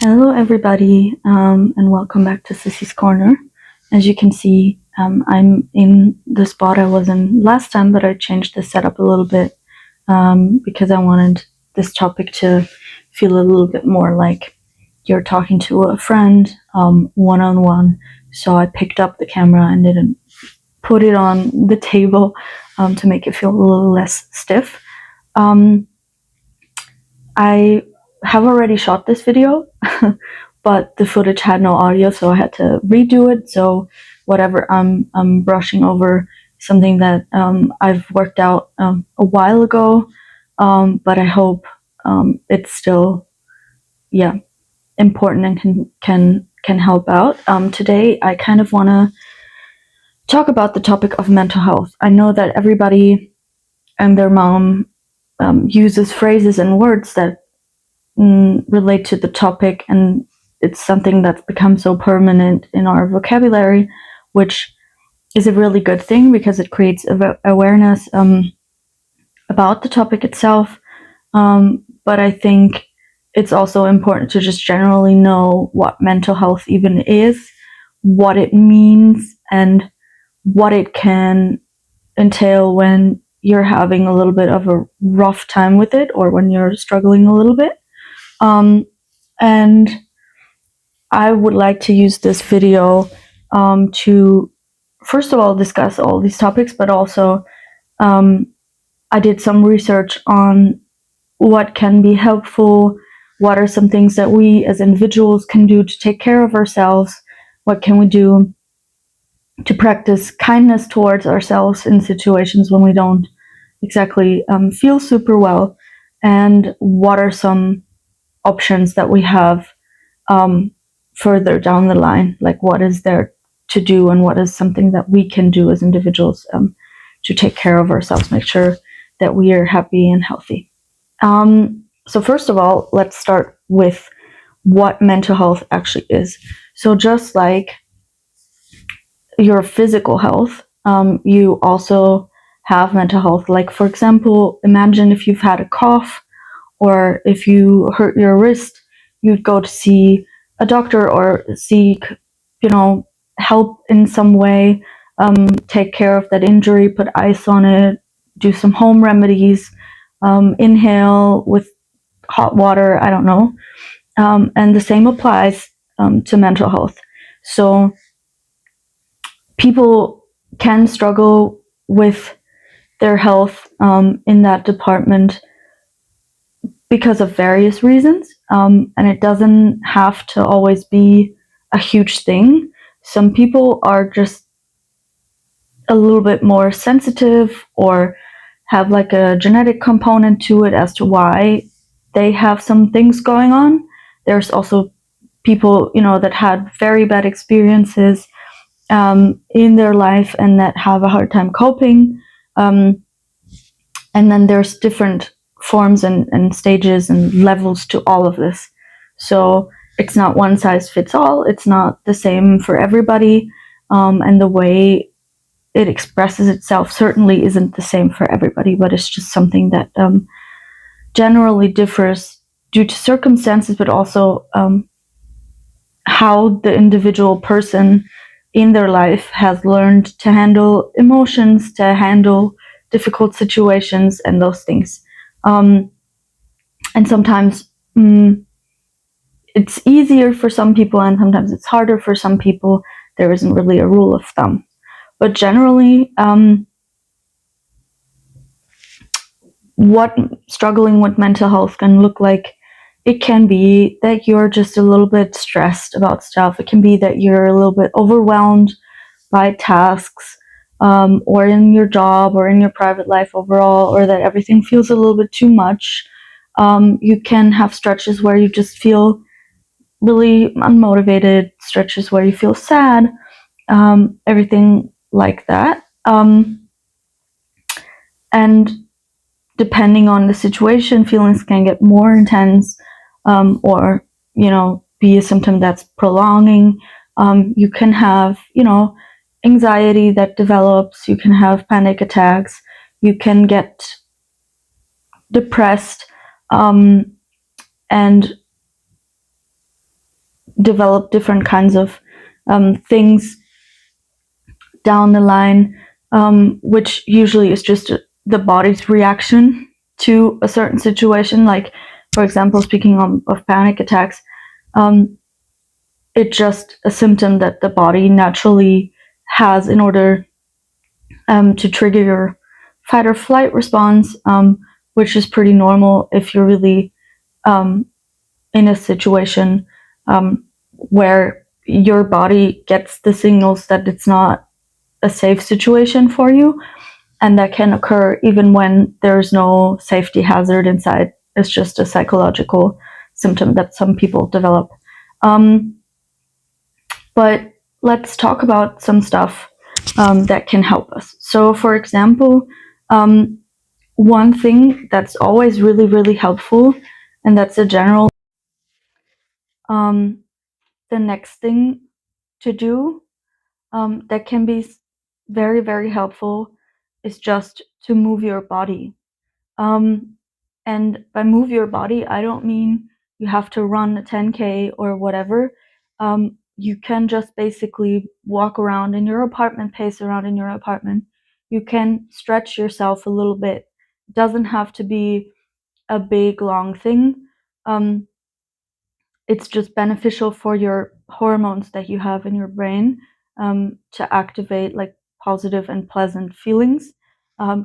Hello everybody, and welcome back to Sissy's Corner. As you can see, I'm in the spot I was in last time, but I changed the setup a little bit because I wanted this topic to feel a little bit more like you're talking to a friend one-on-one. So I picked up the camera and didn't put it on the table to make it feel a little less stiff. I have already shot this video, but the footage had no audio, so I had to redo it. So whatever I'm brushing over, something that I've worked out a while ago, but I hope it's still important and can help out. Today I kind of want to talk about the topic of mental health. I know that everybody and their mom uses phrases and words that relate to the topic, and it's something that's become so permanent in our vocabulary, which is a really good thing because it creates awareness about the topic itself. But I think it's also important to just generally know what mental health even is, what it means, and what it can entail when you're having a little bit of a rough time with it or when you're struggling a little bit. And I would like to use this video to, first of all, discuss all these topics, but also I did some research on what can be helpful, what are some things that we as individuals can do to take care of ourselves, what can we do to practice kindness towards ourselves in situations when we don't exactly feel super well, and what are some options that we have further down the line, like what is there to do and what is something that we can do as individuals to take care of ourselves, make sure that we are happy and healthy. So first of all, let's start with what mental health actually is. So just like your physical health, you also have mental health. Like, for example, imagine if you've had a cough or if you hurt your wrist, you'd go to see a doctor or seek, help in some way, take care of that injury, put ice on it, do some home remedies, inhale with hot water, I don't know. And the same applies to mental health. So people can struggle with their health in that department because of various reasons, and it doesn't have to always be a huge thing. Some people are just a little bit more sensitive or have like a genetic component to it as to why they have some things going on. There's also people, that had very bad experiences in their life and that have a hard time coping. And then there's different forms and stages and levels to all of this. So it's not one size fits all. It's not the same for everybody. And the way it expresses itself certainly isn't the same for everybody, but it's just something that generally differs due to circumstances, but also how the individual person in their life has learned to handle emotions, to handle difficult situations and those things. And sometimes it's easier for some people and sometimes it's harder for some people. There isn't really a rule of thumb. But generally, what struggling with mental health can look like, it can be that you're just a little bit stressed about stuff. It can be that you're a little bit overwhelmed by tasks, or in your job or in your private life overall, or that everything feels a little bit too much. You can have stretches where you just feel really unmotivated, stretches where you feel sad, everything like that. And depending on the situation, feelings can get more intense, or, be a symptom that's prolonging. You can have, anxiety that develops. You can have panic attacks. You can get depressed. And develop different kinds of things down the line, which usually is just the body's reaction to a certain situation. Like, for example, speaking of panic attacks, it's just a symptom that the body naturally has in order to trigger your fight or flight response, which is pretty normal if you're really um, in a situation where your body gets the signals that it's not a safe situation for you, and that can occur even when there's no safety hazard inside. It's just a psychological symptom that some people develop. Um, but let's talk about some stuff that can help us. So, for example, um, one thing that's always really, really helpful, and that's a general, um, the next thing to do that can be very, very helpful is just to move your body. Um, and by move your body, I don't mean you have to run a 10K or whatever. You can just basically walk around in your apartment, pace around in your apartment. You can stretch yourself a little bit. It doesn't have to be a big, long thing. Um, it's just beneficial for your hormones that you have in your brain to activate like positive and pleasant feelings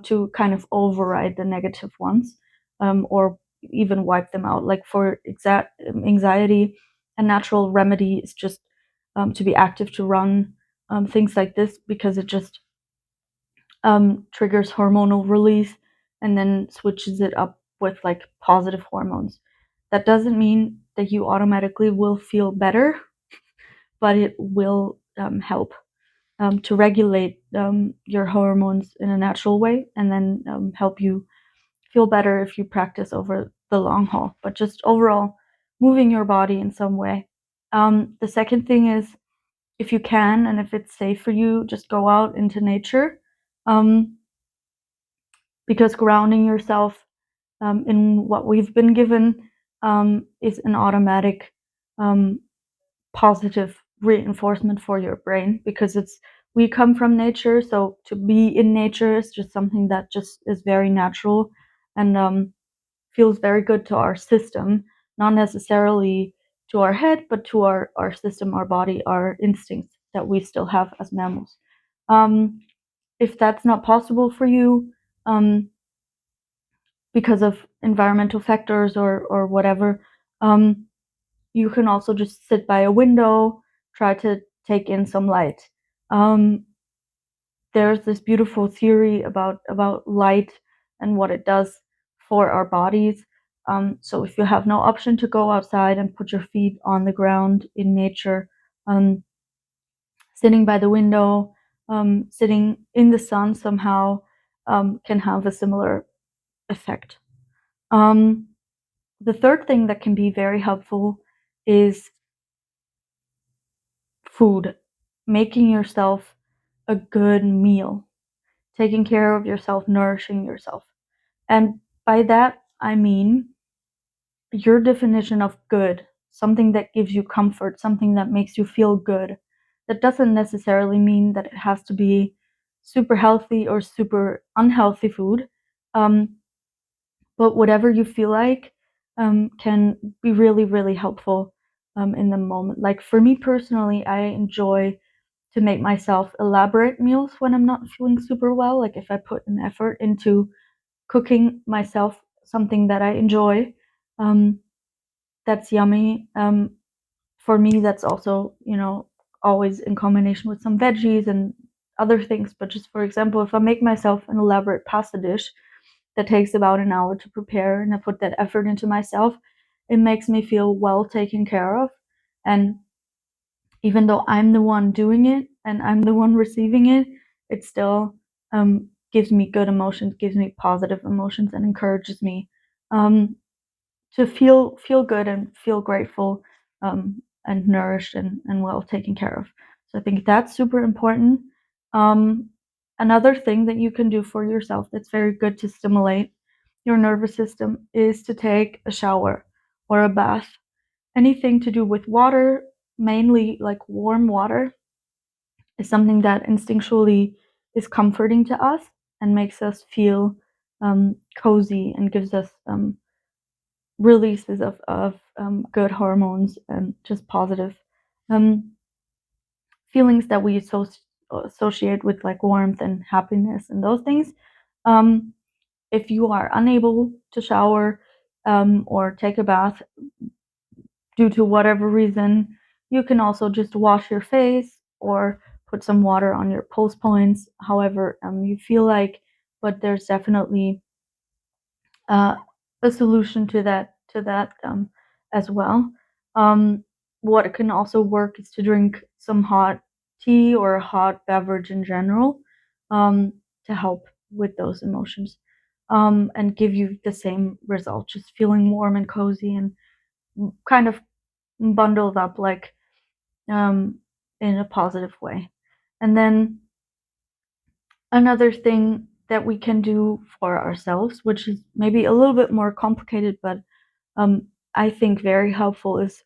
to kind of override the negative ones or even wipe them out. Like for anxiety, a natural remedy is just to be active, to run, things like this, because it just triggers hormonal release and then switches it up with like positive hormones. That doesn't mean that you automatically will feel better, but it will help to regulate your hormones in a natural way, and then help you feel better if you practice over the long haul. But just overall, moving your body in some way. The second thing is, if you can and if it's safe for you, just go out into nature. Um, because grounding yourself in what we've been given is an automatic um, positive reinforcement for your brain, because it's we come from nature, so to be in nature is just something that just is very natural and feels very good to our system, not necessarily to our head, but to our system, our body, our instincts that we still have as mammals. um, if that's not possible for you, because of environmental factors or whatever, um, you can also just sit by a window, try to take in some light. Um, there's this beautiful theory about light and what it does for our bodies. So if you have no option to go outside and put your feet on the ground in nature, um, sitting by the window, sitting in the sun somehow can have a similar effect. Um, the third thing that can be very helpful is food, making yourself a good meal, taking care of yourself, nourishing yourself. And by that, I mean your definition of good, something that gives you comfort, something that makes you feel good. That doesn't necessarily mean that it has to be super healthy or super unhealthy food. Um, but whatever you feel like can be really, really helpful in the moment. Like for me personally, I enjoy to make myself elaborate meals when I'm not feeling super well. Like if I put an effort into cooking myself something that I enjoy, um, that's yummy. For me, that's also, always in combination with some veggies and other things. But just for example, if I make myself an elaborate pasta dish that takes about an hour to prepare and I put that effort into myself, it makes me feel well taken care of. And even though I'm the one doing it and I'm the one receiving it, it still gives me good emotions, gives me positive emotions, and encourages me um, to feel good and feel grateful and nourished and well taken care of. So I think that's super important. Um, Another thing that you can do for yourself that's very good to stimulate your nervous system is to take a shower or a bath. Anything to do with water mainly like warm water is something that instinctually is comforting to us and makes us feel cozy and gives us releases of good hormones and just positive um, feelings that we associate with like warmth and happiness and those things. Um, if you are unable to shower or take a bath due to whatever reason, you can also just wash your face or put some water on your pulse points, however you feel like. But there's definitely uh, a solution to that as well. What can also work is to drink some hot tea or a hot beverage in general um, to help with those emotions and give you the same result, just feeling warm and cozy and kind of bundled up like um, in a positive way. And then another thing that we can do for ourselves, which is maybe a little bit more complicated, but I think very helpful, is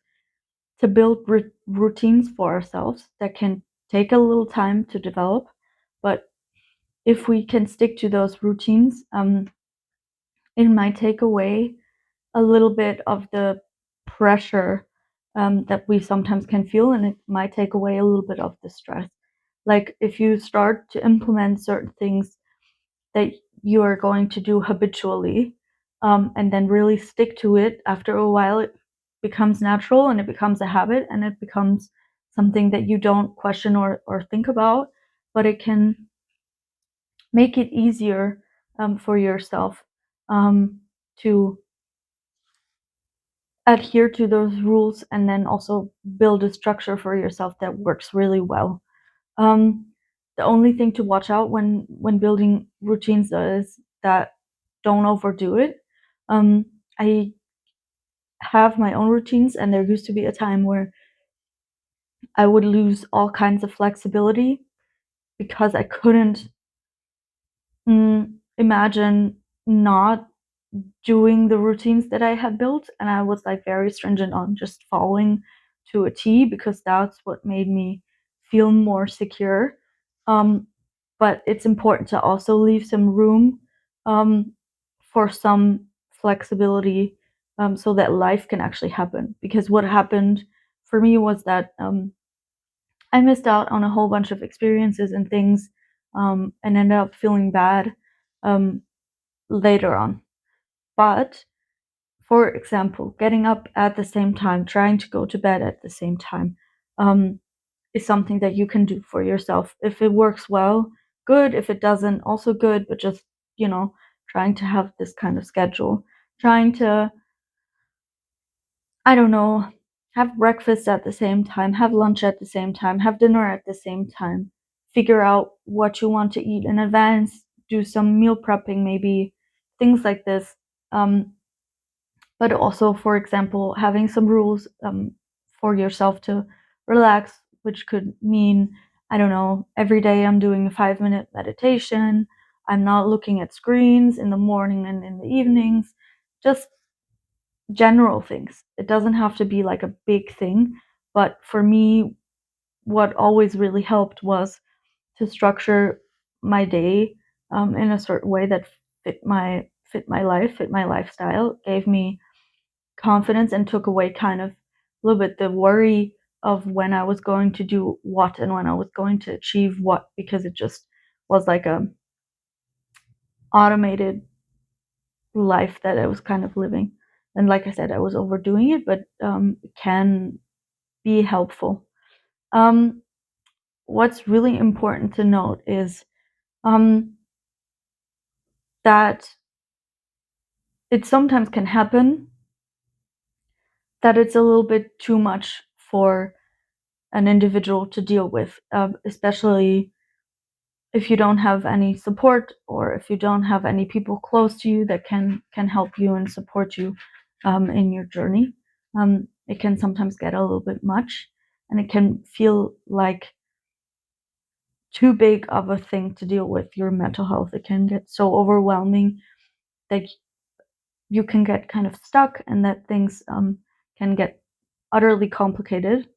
to build routines for ourselves that can take a little time to develop. But if we can stick to those routines, it might take away a little bit of the pressure that we sometimes can feel, and it might take away a little bit of the stress. Like if you start to implement certain things that you are going to do habitually, and then really stick to it, after a while it becomes natural and it becomes a habit and it becomes something that you don't question or think about, but it can make it easier for yourself to adhere to those rules and then also build a structure for yourself that works really well. Um, the only thing to watch out when building routines is that don't overdo it. I have my own routines, and there used to be a time where I would lose all kinds of flexibility because I couldn't imagine not doing the routines that I had built, and I was like very stringent on just following to a T because that's what made me feel more secure. Um, but it's important to also leave some room um, for some flexibility so that life can actually happen. Because what happened for me was that I missed out on a whole bunch of experiences and things and ended up feeling bad um, later on. But for example, getting up at the same time, trying to go to bed at the same time, is something that you can do for yourself. If it works well, good. If it doesn't, also good. But just, trying to have this kind of schedule, trying to, I don't know, have breakfast at the same time, have lunch at the same time, have dinner at the same time, figure out what you want to eat in advance, do some meal prepping, maybe things like this. But also, for example, having some rules for yourself to relax, which could mean, I don't know, every day I'm doing a 5-minute meditation. I'm not looking at screens in the morning and in the evenings, just general things. It doesn't have to be like a big thing. But for me, what always really helped was to structure my day in a certain way that fit my life, fit my lifestyle, gave me confidence and took away kind of a little bit the worry of when I was going to do what and when I was going to achieve what, because it just was like a automated life that I was kind of living. And like I said, I was overdoing it, but it can be helpful. Um, what's really important to note is um, that it sometimes can happen that it's a little bit too much for an individual to deal with, especially if you don't have any support or if you don't have any people close to you that can help you and support you in your journey. It can sometimes get a little bit much, and it can feel like too big of a thing to deal with your mental health. It can get so overwhelming that you can get kind of stuck and that things can get utterly complicated.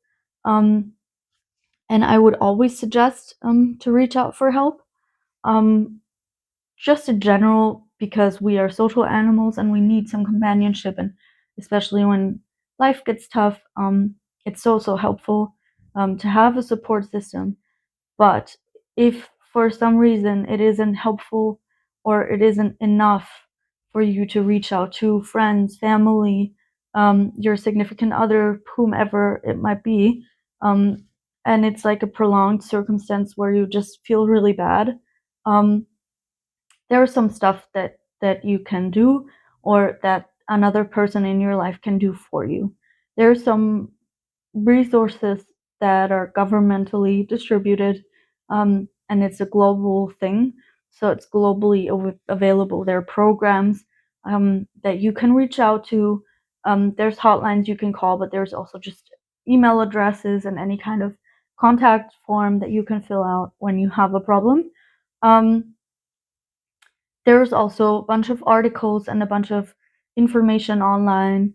And I would always suggest to reach out for help. Just in general, because we are social animals and we need some companionship, and especially when life gets tough, it's so helpful to have a support system. But if for some reason it isn't helpful or it isn't enough for you to reach out to friends, family, your significant other, whomever it might be, um, and it's like a prolonged circumstance where you just feel really bad, um, there's some stuff that you can do or that another person in your life can do for you. There's some resources that are governmentally distributed, and it's a global thing, so it's globally available. There are programs that you can reach out to. There's hotlines you can call, but there's also just email addresses and any kind of contact form that you can fill out when you have a problem. Um, there's also a bunch of articles and a bunch of information online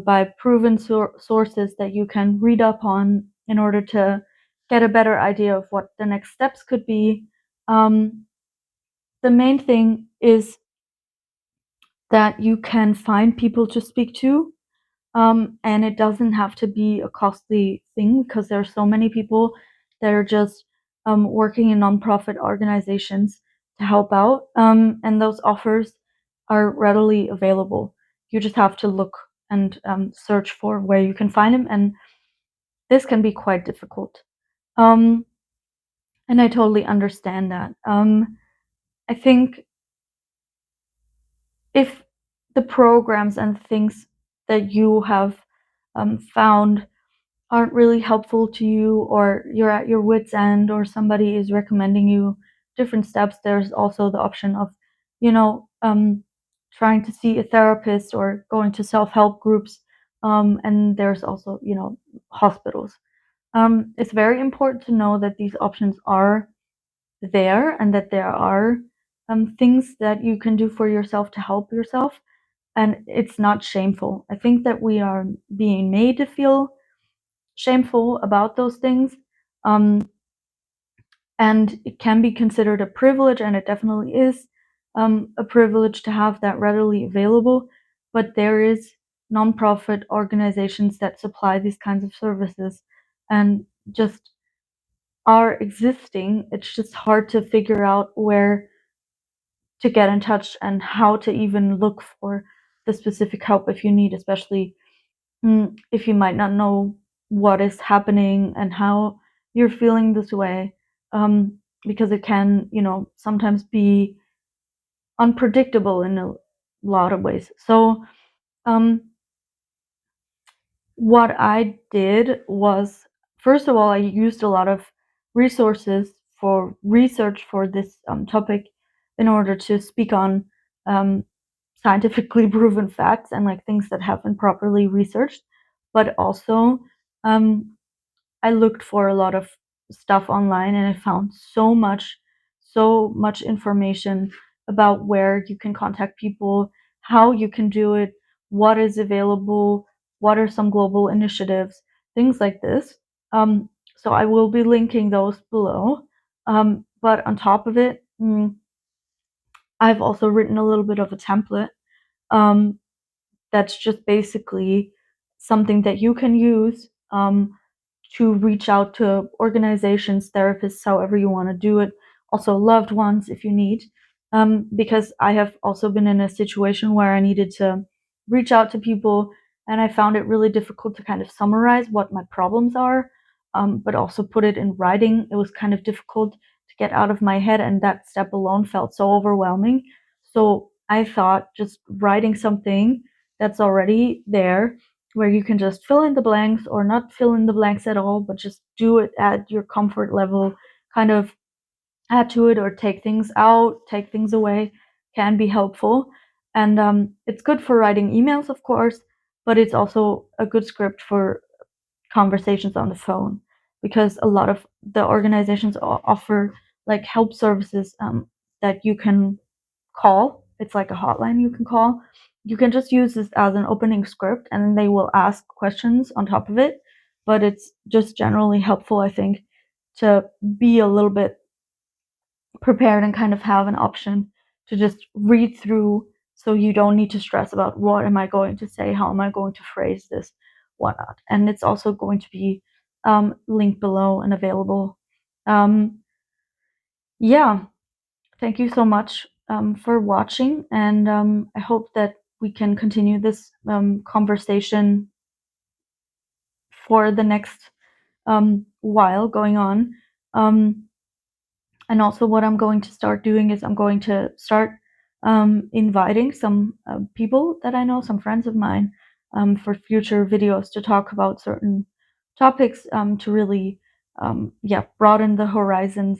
by proven sources that you can read up on in order to get a better idea of what the next steps could be. Um, the main thing is that you can find people to speak to, and it doesn't have to be a costly thing because there are so many people that are just working in nonprofit organizations to help out, and those offers are readily available. You just have to look and search for where you can find them, and this can be quite difficult. Um, and I totally understand that. I think if the programs and things that you have found aren't really helpful to you, or you're at your wit's end, or somebody is recommending you different steps, there's also the option of, you know, trying to see a therapist or going to self-help groups. And there's also, you know, hospitals. It's very important to know that these options are there and that there are things that you can do for yourself to help yourself. And it's not shameful. I think that we are being made to feel shameful about those things. Um, and it can be considered a privilege, and it definitely is a privilege to have that readily available. But there is nonprofit organizations that supply these kinds of services and just are existing. It's just hard to figure out where to get in touch and how to even look for the specific help if you need, especially if you might not know what is happening and how you're feeling this way, because it can, you know, sometimes be unpredictable in a lot of ways. So, um, what I did was, first of all, I used a lot of resources for research for this topic in order to speak on um, scientifically proven facts and like things that have been properly researched, but also um, I looked for a lot of stuff online and I found so much information about where you can contact people, how you can do it, what is available, what are some global initiatives, things like this. So I will be linking those below. But on top of it, I've also written a little bit of a template um, that's just basically something that you can use to reach out to organizations, therapists, however you want to do it, also loved ones if you need. Because I have also been in a situation where I needed to reach out to people and I found it really difficult to kind of summarize what my problems are, but also put it in writing. It was kind of difficult to get out of my head, and that step alone felt so overwhelming. So I thought just writing something that's already there where you can just fill in the blanks or not fill in the blanks at all, but just do it at your comfort level, kind of add to it or take things out, take things away, can be helpful. And it's good for writing emails, of course, but it's also a good script for conversations on the phone, because a lot of the organizations offer like help services that you can call. It's like a hotline you can call. You can just use this as an opening script and then they will ask questions on top of it. but it's just generally helpful, I think, to be a little bit prepared and kind of have an option to just read through, so you don't need to stress about what am I going to say, how am I going to phrase this, whatnot. And it's also going to be linked below and available. Um, yeah, thank you so much for watching, and I hope that we can continue this conversation for the next while going on. Um, And also, what I'm going to start doing is I'm going to start inviting some people that I know, some friends of mine, for future videos to talk about certain topics, to really, yeah, broaden the horizons,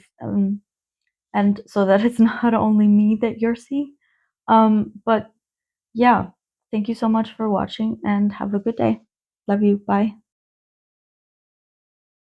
and so that it's not only me that you're seeing. But yeah, thank you so much for watching and have a good day. Love you. Bye.